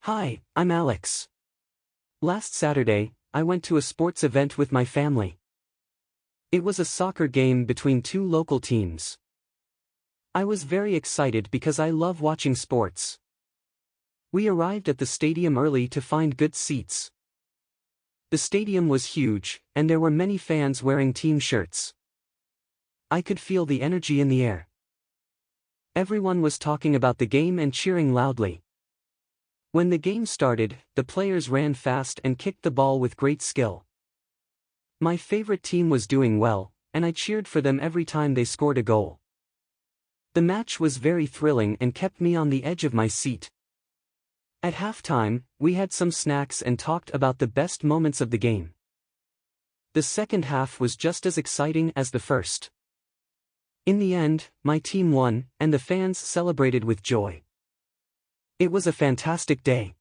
Hi, I'm Alex. Last Saturday, I went to a sports event with my family. It was a soccer game between two local teams. I was very excited because I love watching sports. We arrived at the stadium early to find good seats. The stadium was huge, and there were many fans wearing team shirts. I could feel the energy in the air. Everyone was talking about the game and cheering loudly. When the game started, the players ran fast and kicked the ball with great skill. My favorite team was doing well, and I cheered for them every time they scored a goal. The match was very thrilling and kept me on the edge of my seat. At halftime, we had some snacks and talked about the best moments of the game. The second half was just as exciting as the first. In the end, my team won, and the fans celebrated with joy. It was a fantastic day.